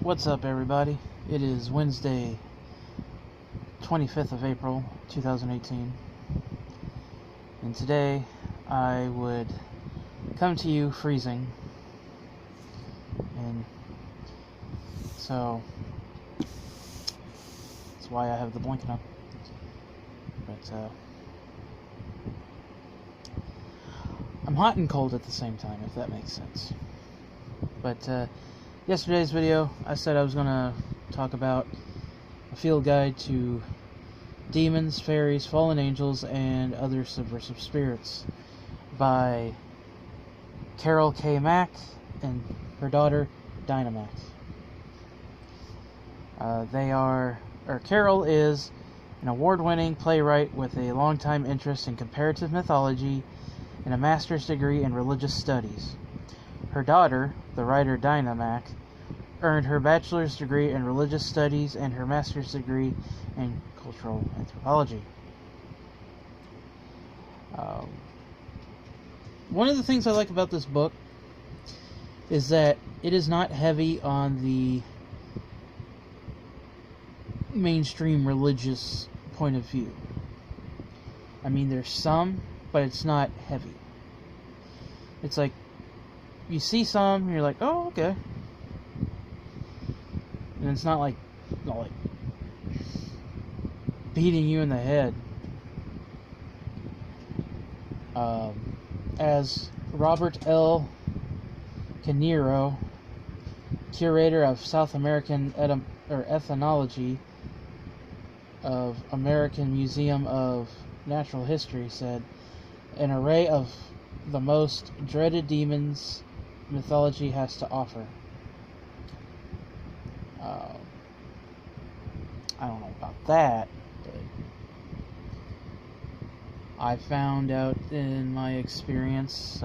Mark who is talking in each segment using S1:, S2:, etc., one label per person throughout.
S1: What's up, everybody? It is Wednesday, 25th of April, 2018. And today I would come to you freezing. And so that's why I have the blanket on. But I'm hot and cold at the same time, if that makes sense. But yesterday's video, I said I was going to talk about a field guide to demons, fairies, fallen angels, and other subversive spirits by Carol K. Mack and her daughter, Dinah Mack. Carol is an award-winning playwright with a long-time interest in comparative mythology and a master's degree in religious studies. Her daughter, the writer Dinah Mack, earned her bachelor's degree in religious studies and her master's degree in cultural anthropology. One of the things I like about this book is that it is not heavy on the mainstream religious point of view. I mean, there's some, but it's not heavy. It's like, you see some, and you're like, oh, okay. And it's not like beating you in the head. As Robert L. Canero, curator of South American Ethnology of American Museum of Natural History, said, an array of the most dreaded demons mythology has to offer. I don't know about that, but I found out in my experience,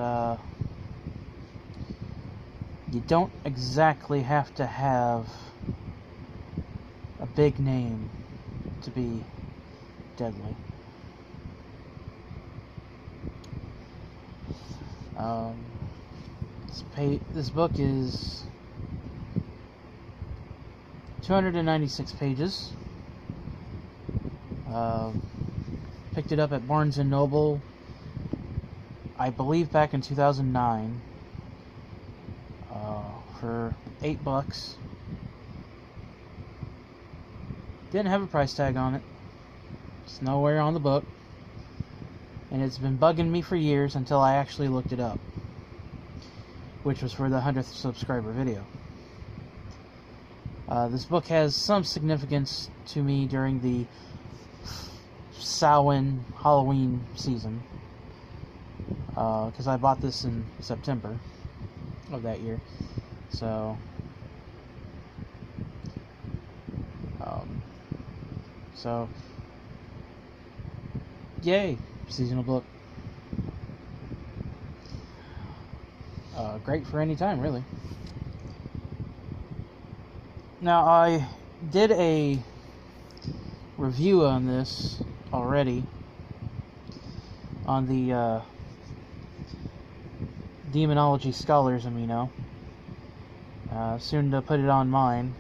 S1: you don't exactly have to have a big name to be deadly. This book is 296 pages. Picked it up at Barnes & Noble, I believe back in 2009, for $8. Didn't have a price tag on it. It's nowhere on the book. And it's been bugging me for years until I actually looked it up, which was for the 100th subscriber video. This book has some significance to me during the Samhain Halloween season, because I bought this in September of that year. So yay, seasonal book. Great for any time, really. Now, I did a review on this already on the Demonology Scholars amino. Soon to put it on mine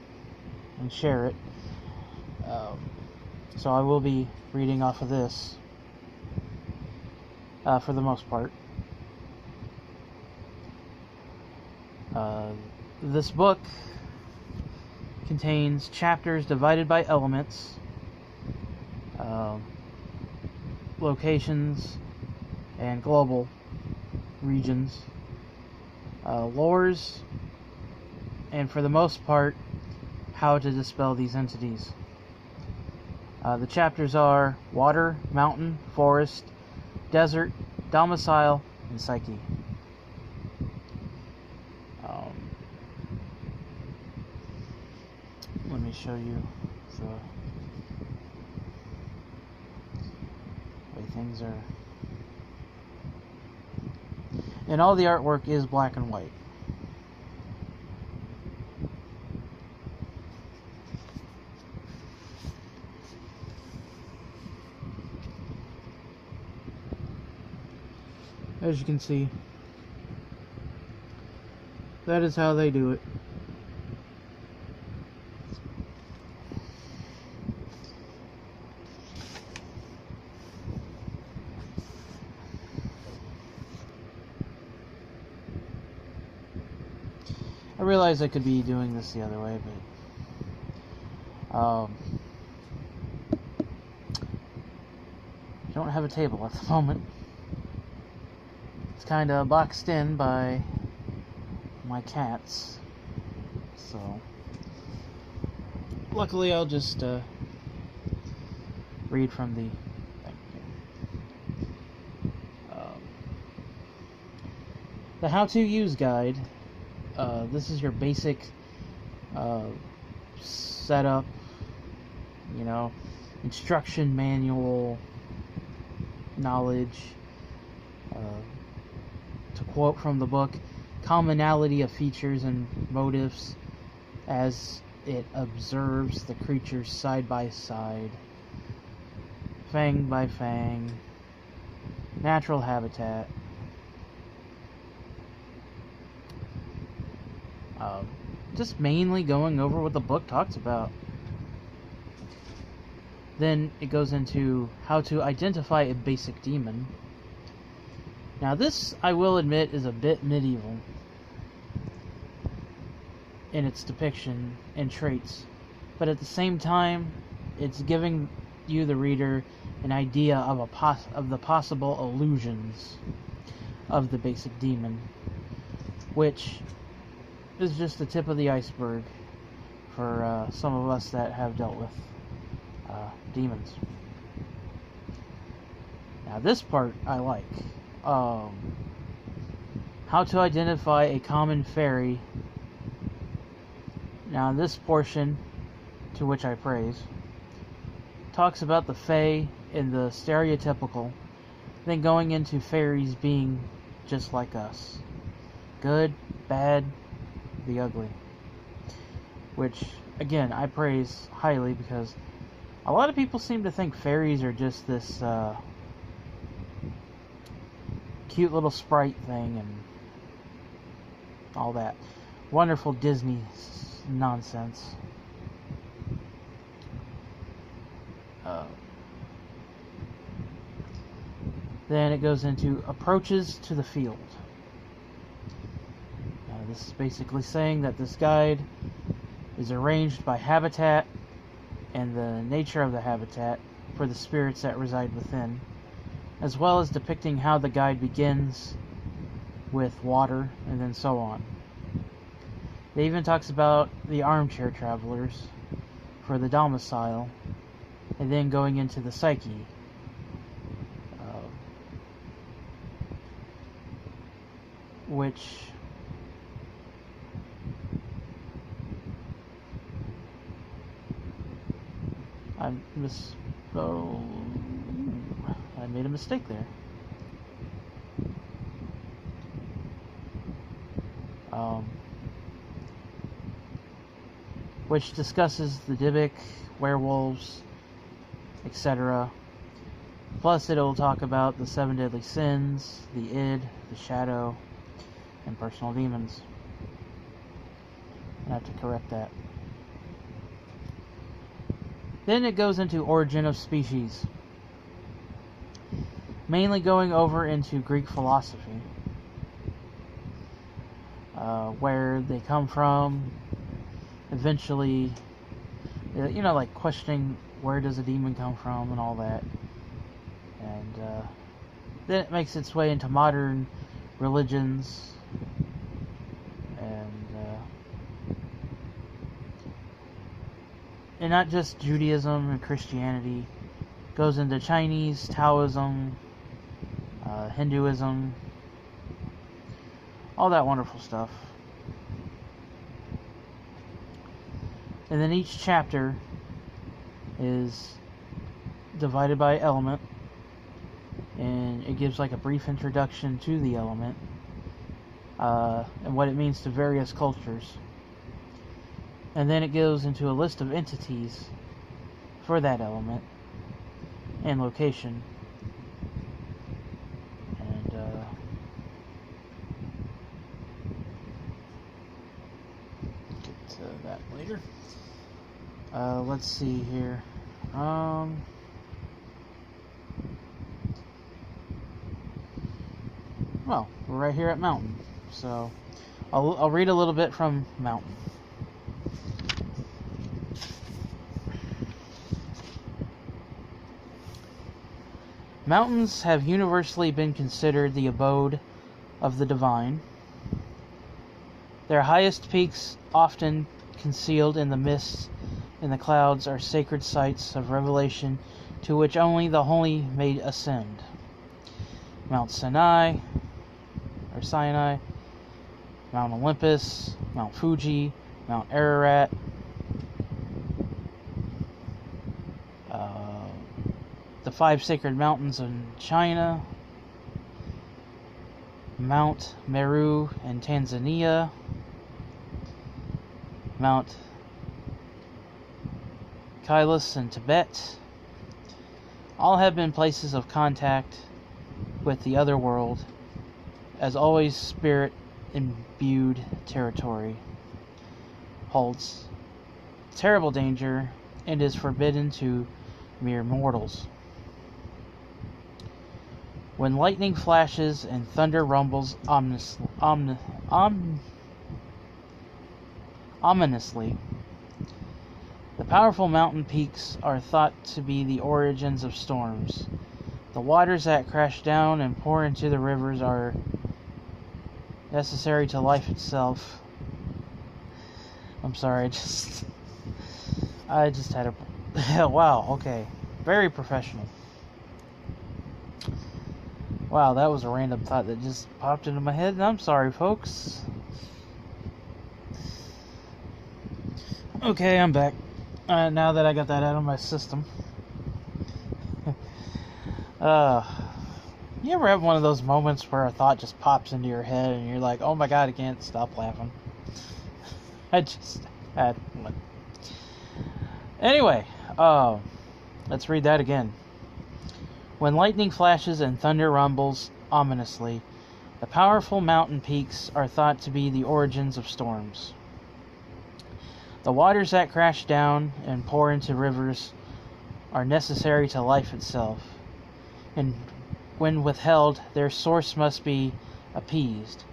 S1: and share it. So I will be reading off of this for the most part. This book contains chapters divided by elements, locations, and global regions, lores, and for the most part, how to dispel these entities. The chapters are water, mountain, forest, desert, domicile, and psyche. Let me show you the way things are. And all the artwork is black and white. As you can see, that is how they do it. I realize I could be doing this the other way, but I don't have a table at the moment. It's kind of boxed in by my cats, so luckily I'll just read from the thing here. The how-to use guide. This is your basic setup, you know, instruction manual knowledge. To quote from the book, commonality of features and motifs as it observes the creatures side by side, fang by fang, natural habitat. Just mainly going over what the book talks about. Then it goes into how to identify a basic demon. Now this, I will admit, is a bit medieval in its depiction and traits, but at the same time, it's giving you, the reader, an idea of the possible illusions of the basic demon, which is just the tip of the iceberg for some of us that have dealt with demons. Now this part I like. How to identify a common fairy. Now this portion, to which I praise, talks about the fae and the stereotypical, then going into fairies being just like us. Good, bad, the ugly. Which, again, I praise highly, because a lot of people seem to think fairies are just this cute little sprite thing and all that wonderful Disney nonsense. Then it goes into approaches to the field. This is basically saying that this guide is arranged by habitat and the nature of the habitat for the spirits that reside within, as well as depicting how the guide begins with water and then so on. It even talks about the armchair travelers for the domicile, and then going into the psyche. Which I made a mistake there. Which discusses the Dybbuk, werewolves, etc. Plus it'll talk about the 7 deadly sins, the id, the shadow, and personal demons. I have to correct that. Then it goes into origin of species, mainly going over into Greek philosophy, where they come from, eventually, you know, like questioning where does a demon come from and all that. And then it makes its way into modern religions, and not just Judaism and Christianity. Goes into Chinese, Taoism, Hinduism, all that wonderful stuff. And then each chapter is divided by element, and it gives like a brief introduction to the element, and what it means to various cultures. And then it goes into a list of entities for that element and location. And get to that later. Let's see here. Well, we're right here at Mountain, so I'll read a little bit from Mountain. Mountains have universally been considered the abode of the divine. Their highest peaks, often concealed in the mists and the clouds, are sacred sites of revelation to which only the holy may ascend. Mount Sinai, Mount Olympus, Mount Fuji, Mount Ararat, the 5 sacred mountains in China, Mount Meru in Tanzania, Mount Kailas in Tibet, all have been places of contact with the other world, as always spirit-imbued territory holds terrible danger and is forbidden to mere mortals. When lightning flashes and thunder rumbles ominously, the powerful mountain peaks are thought to be the origins of storms. The waters that crash down and pour into the rivers are necessary to life itself. I'm sorry, I just had a wow, okay. Very professional. Wow, that was a random thought that just popped into my head, and I'm sorry, folks. Okay, I'm back. Now that I got that out of my system. You ever have one of those moments where a thought just pops into your head and you're like, oh my god, I can't stop laughing? I just had one. Anyway, let's read that again. When lightning flashes and thunder rumbles ominously, the powerful mountain peaks are thought to be the origins of storms. The waters that crash down and pour into rivers are necessary to life itself, and when withheld, their source must be appeased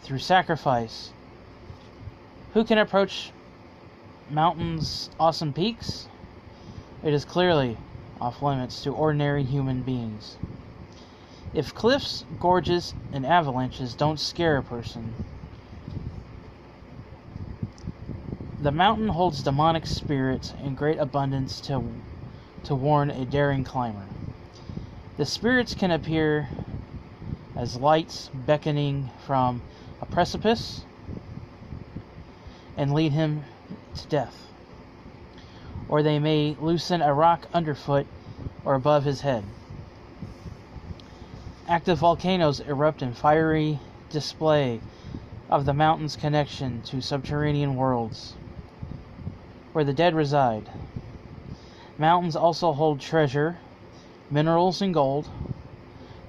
S1: through sacrifice. Who can approach mountains' awesome peaks? It is clearly off limits to ordinary human beings. If cliffs, gorges, and avalanches don't scare a person, the mountain holds demonic spirits in great abundance to warn a daring climber. The spirits can appear as lights beckoning from a precipice and lead him to death, or they may loosen a rock underfoot or above his head. Active volcanoes erupt in fiery display of the mountain's connection to subterranean worlds where the dead reside. Mountains also hold treasure, minerals and gold,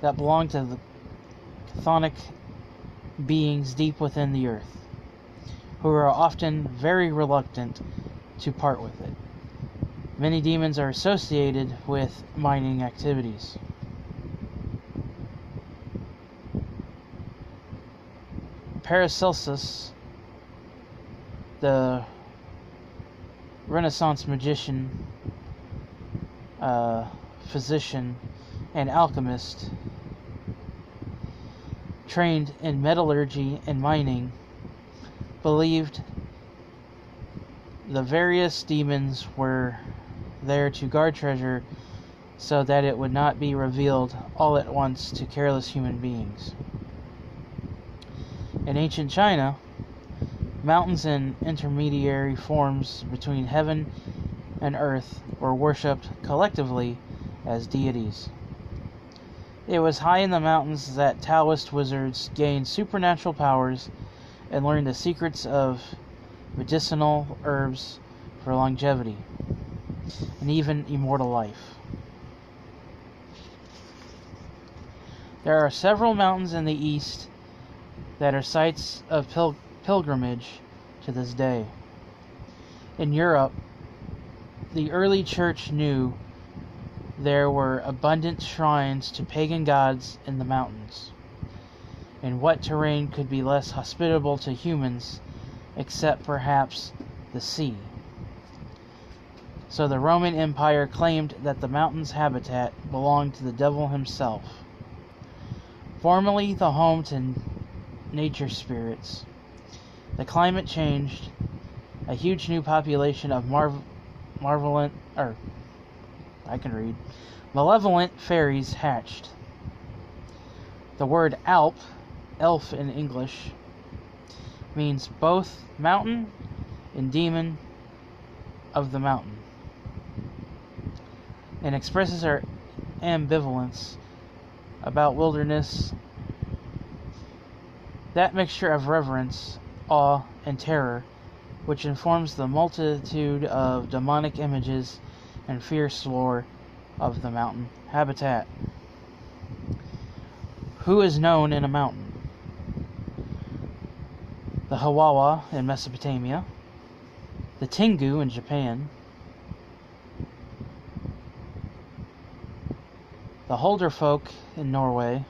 S1: that belong to the chthonic beings deep within the earth, who are often very reluctant to part with it. Many demons are associated with mining activities. Paracelsus, the Renaissance magician, physician, and alchemist, trained in metallurgy and mining, believed the various demons were there to guard treasure so that it would not be revealed all at once to careless human beings. In ancient China, mountains and intermediary forms between heaven and earth were worshipped collectively as deities. It was high in the mountains that Taoist wizards gained supernatural powers and learned the secrets of medicinal herbs for longevity and even immortal life. There are several mountains in the east that are sites of pilgrimage to this day. In Europe, the early church knew there were abundant shrines to pagan gods in the mountains. and what terrain could be less hospitable to humans, except perhaps the sea. So the Roman Empire claimed that the mountain's habitat belonged to the devil himself. Formerly the home to nature spirits, the climate changed. A huge new population of malevolent fairies hatched. The word elf in English, means both mountain and demon of the mountain, and expresses our ambivalence about wilderness, that mixture of reverence, awe, and terror which informs the multitude of demonic images and fierce lore of the mountain habitat. Who is known in a mountain? The Hawawa in Mesopotamia, the Tengu in Japan, the Holderfolk in Norway,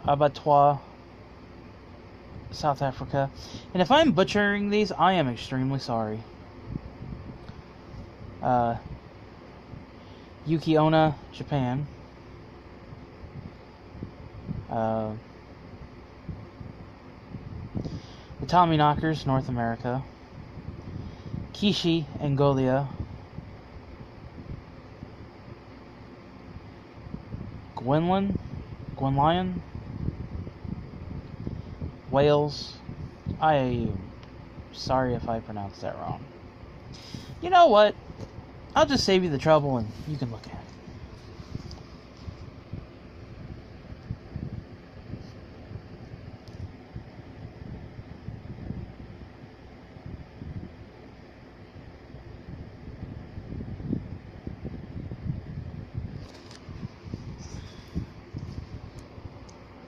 S1: Abattoir, South Africa. And if I'm butchering these, I am extremely sorry. Yuki-onna, Japan. The Tommyknockers, North America. Kishi, Angola. Gwenlyon, Wales. I'm sorry if I pronounced that wrong. You know what? I'll just save you the trouble and you can look at it.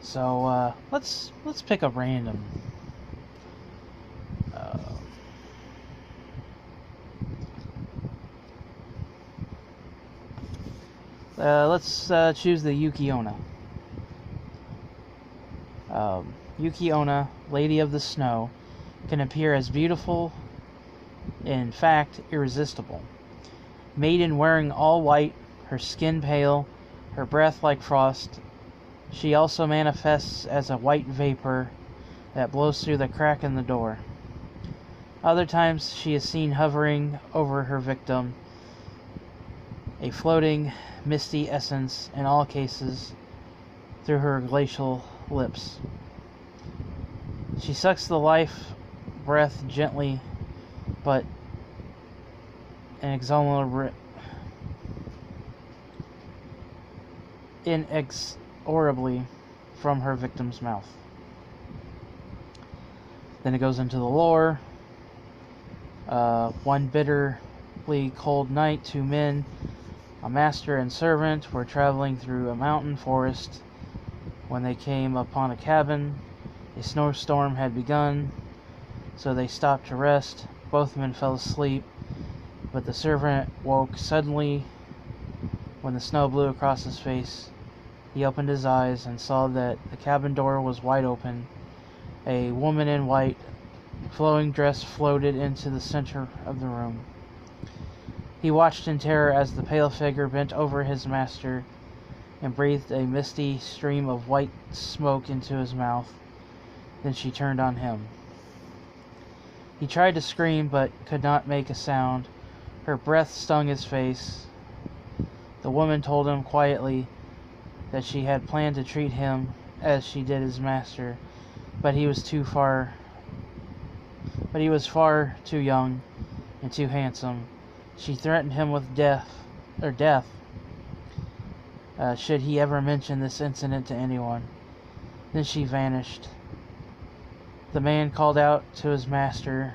S1: So let's pick a random. Let's choose the Yuki-onna. Yuki-onna, Lady of the Snow, can appear as beautiful, in fact, irresistible. Maiden wearing all white, her skin pale, her breath like frost, she also manifests as a white vapor that blows through the crack in the door. Other times she is seen hovering over her victim, a floating, misty essence in all cases, through her glacial lips. She sucks the life breath gently, but inexorably from her victim's mouth. Then it goes into the lore. One bitterly cold night, two men, a master and servant, were traveling through a mountain forest when they came upon a cabin. A snowstorm had begun, so they stopped to rest. Both men fell asleep, but the servant woke suddenly when the snow blew across his face. He opened his eyes and saw that the cabin door was wide open. A woman in white, flowing dress floated into the center of the room. He watched in terror as the pale figure bent over his master and breathed a misty stream of white smoke into his mouth. Then she turned on him. He tried to scream but could not make a sound. Her breath stung his face. The woman told him quietly that she had planned to treat him as she did his master, but he was far too young and too handsome. She threatened him with death should he ever mention this incident to anyone. Then she vanished. The man called out to his master,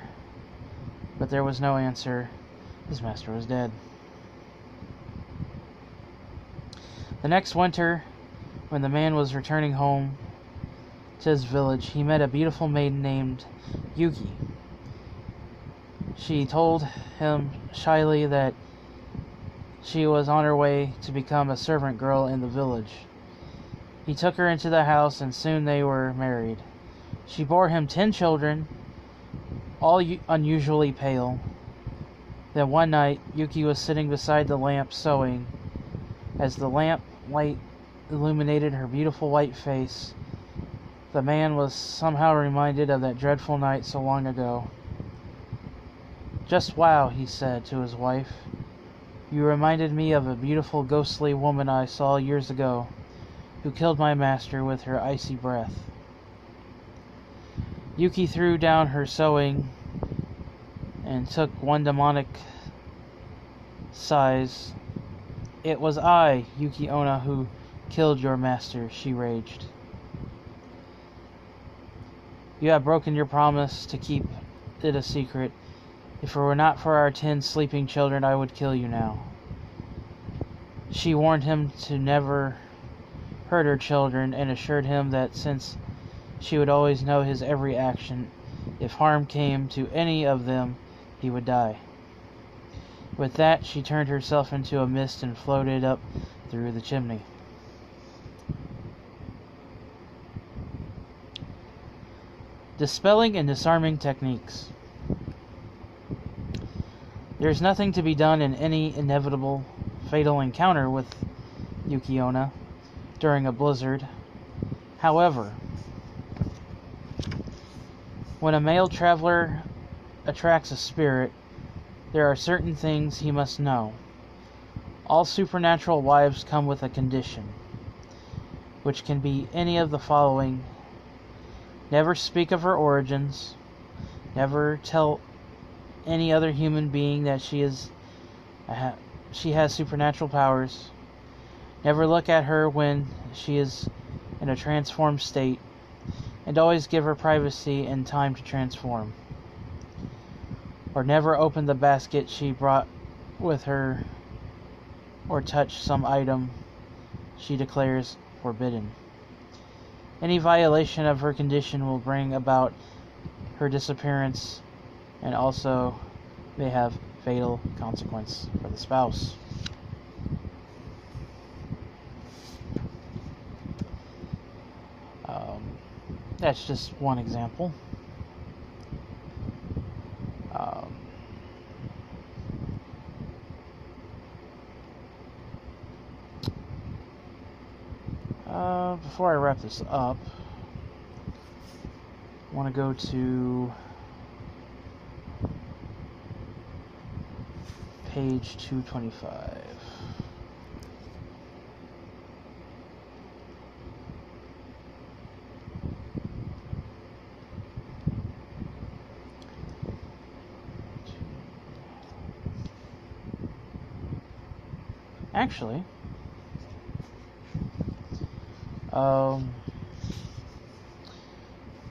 S1: but there was no answer. His master was dead. The next winter, when the man was returning home to his village, he met a beautiful maiden named Yuki. She told him shyly that she was on her way to become a servant girl in the village. He took her into the house, and soon they were married. She bore him 10 children, all unusually pale. Then one night, Yuki was sitting beside the lamp sewing. As the lamp light illuminated her beautiful white face, the man was somehow reminded of that dreadful night so long ago. "Just wow," he said to his wife. "You reminded me of a beautiful ghostly woman I saw years ago, who killed my master with her icy breath." Yuki threw down her sewing and took one demonic sighs. "It was I, Yuki Onna, who killed your master," she raged. "You have broken your promise to keep it a secret. If it were not for our 10 sleeping children, I would kill you now." She warned him to never hurt her children and assured him that since she would always know his every action, if harm came to any of them, he would die. With that, she turned herself into a mist and floated up through the chimney. Dispelling and disarming techniques. There is nothing to be done in any inevitable, fatal encounter with Yuki Onna during a blizzard. However, when a male traveler attracts a spirit, there are certain things he must know. All supernatural wives come with a condition, which can be any of the following: never speak of her origins, never tell any other human being that she has supernatural powers, never look at her when she is in a transformed state, and always give her privacy and time to transform, or never open the basket she brought with her or touch some item she declares forbidden. Any violation of her condition will bring about her disappearance and also may have fatal consequence for the spouse. That's just one example. Before I wrap this up, I want to go to page 225. Actually,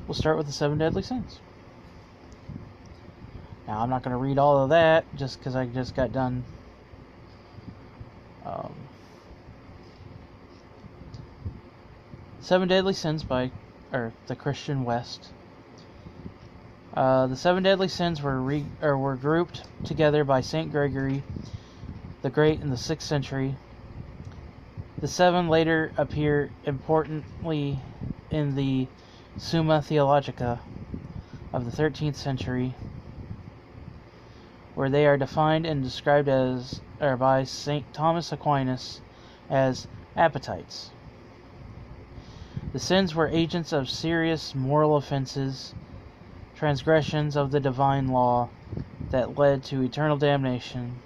S1: we'll start with the 7 deadly sins. Now, I'm not going to read all of that just because I just got done. 7 Deadly Sins by the Christian West. The 7 deadly sins were grouped together by Saint Gregory the Great in the 6th century. The 7 later appear importantly in the Summa Theologica of the 13th century, where they are defined and described by St. Thomas Aquinas as appetites. The sins were agents of serious moral offenses, transgressions of the divine law that led to eternal damnation.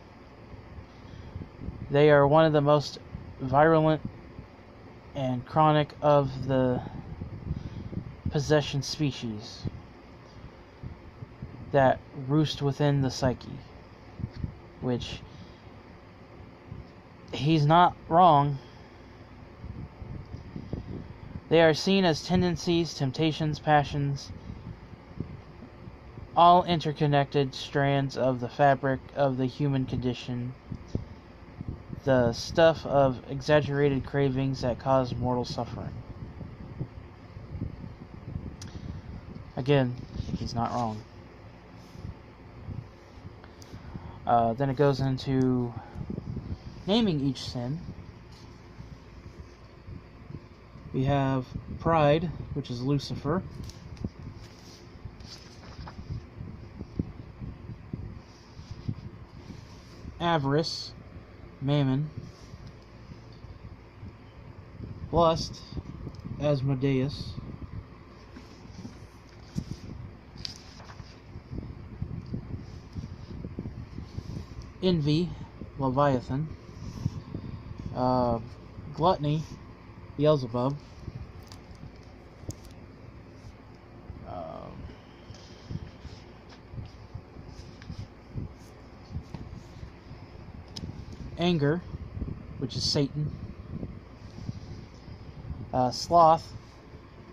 S1: They are one of the most virulent and chronic of the possession species that roost within the psyche, which he's not wrong. They are seen as tendencies, temptations, passions, all interconnected strands of the fabric of the human condition, the stuff of exaggerated cravings that cause mortal suffering. Again, he's not wrong. Then it goes into naming each sin. We have Pride, which is Lucifer. Avarice, Mammon. Lust, Asmodeus. Envy, Leviathan. Gluttony, Beelzebub. Anger, which is Satan. Sloth,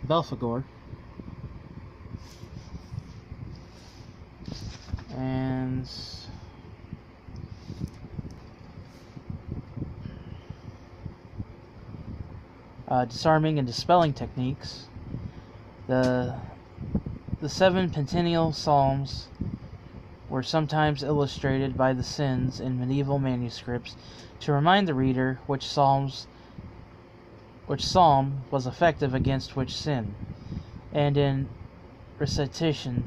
S1: Belphegor. And disarming and dispelling techniques. The 7 Pentateuch Psalms were sometimes illustrated by the sins in medieval manuscripts to remind the reader which psalm was effective against which sin, and in recitation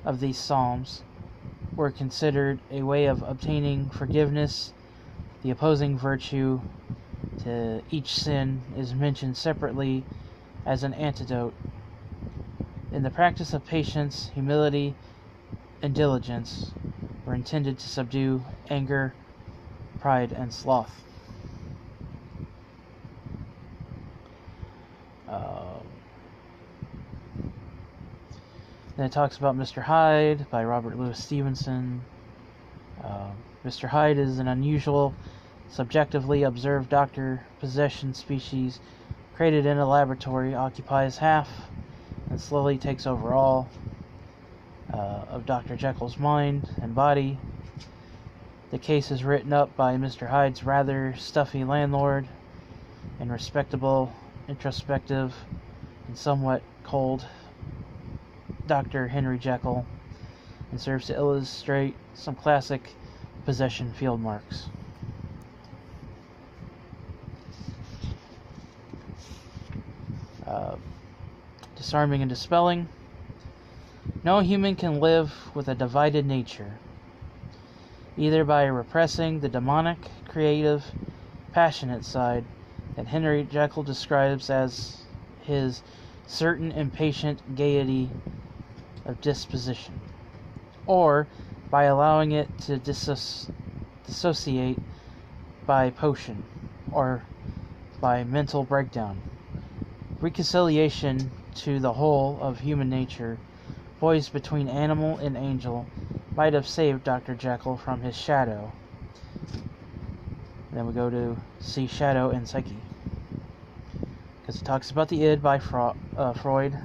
S1: of these psalms were considered a way of obtaining forgiveness. The opposing virtue to each sin is mentioned separately as an antidote. In the practice of patience, humility, and diligence were intended to subdue anger, pride, and sloth. Then it talks about Mr. Hyde by Robert Louis Stevenson. Mr. Hyde is an unusual, subjectively observed doctor possession species created in a laboratory, occupies half and slowly takes over all of Dr. Jekyll's mind and body. The case is written up by Mr. Hyde's rather stuffy landlord and respectable, introspective, and somewhat cold Dr. Henry Jekyll, and serves to illustrate some classic possession field marks. Disarming and dispelling. No human can live with a divided nature, either by repressing the demonic, creative, passionate side that Henry Jekyll describes as his certain impatient gaiety of disposition, or by allowing it to dissociate by potion or by mental breakdown. Reconciliation to the whole of human nature, poised between animal and angel, might have saved Dr. Jekyll from his shadow. Then we go to see Shadow and Psyche, because it talks about the id by Freud,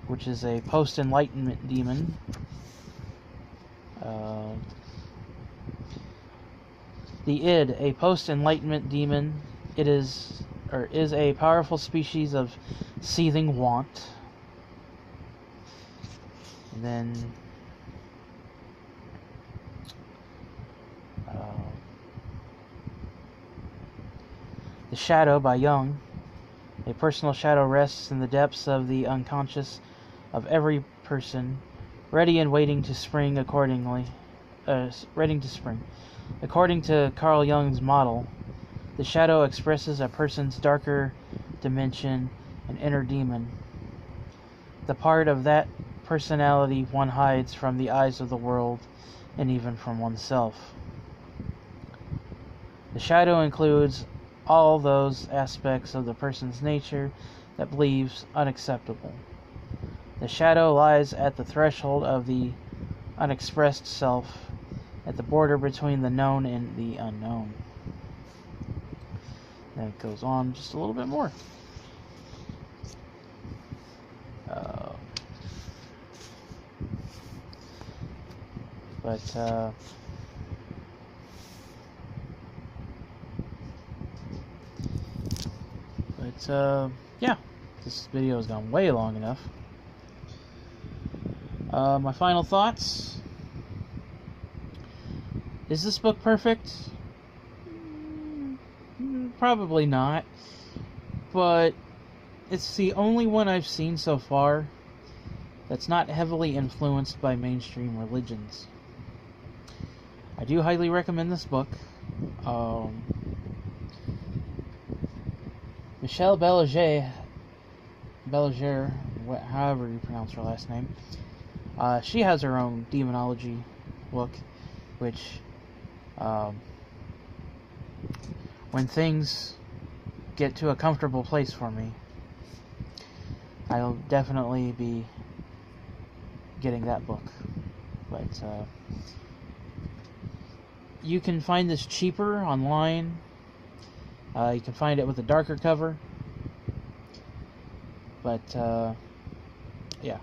S1: which is a post-enlightenment demon. The id, a post-enlightenment demon, is a powerful species of seething want. And then The Shadow by Jung. A personal shadow rests in the depths of the unconscious of every person, ready and waiting to spring accordingly. According to Carl Jung's model, the shadow expresses a person's darker dimension, an inner demon, the part of that personality one hides from the eyes of the world and even from oneself. The shadow includes all those aspects of the person's nature that believes unacceptable. The shadow lies at the threshold of the unexpressed self, at the border between the known and the unknown. Then it goes on just a little bit more. Yeah, this video has gone way long enough. My final thoughts. Is this book perfect? Probably not, but it's the only one I've seen so far that's not heavily influenced by mainstream religions. I do highly recommend this book. Michelle Belanger, however you pronounce her last name, she has her own demonology book, which, when things get to a comfortable place for me, I'll definitely be getting that book. But you can find this cheaper online. You can find it with a darker cover. But yeah,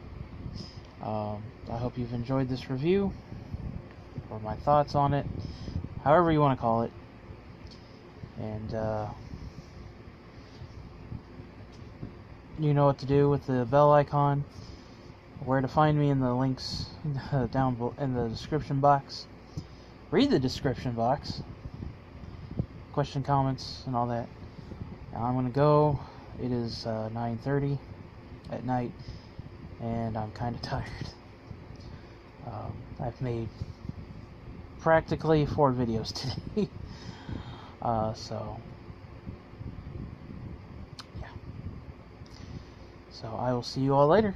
S1: I hope you've enjoyed this review, or my thoughts on it, however you want to call it. And you know what to do with the bell icon, where to find me in the links down in the description box. Read the description box, question, comments, and all that. Now I'm gonna go. It is 9:30 at night, and I'm kind of tired. I've made practically 4 videos today. So yeah. So I will see you all later.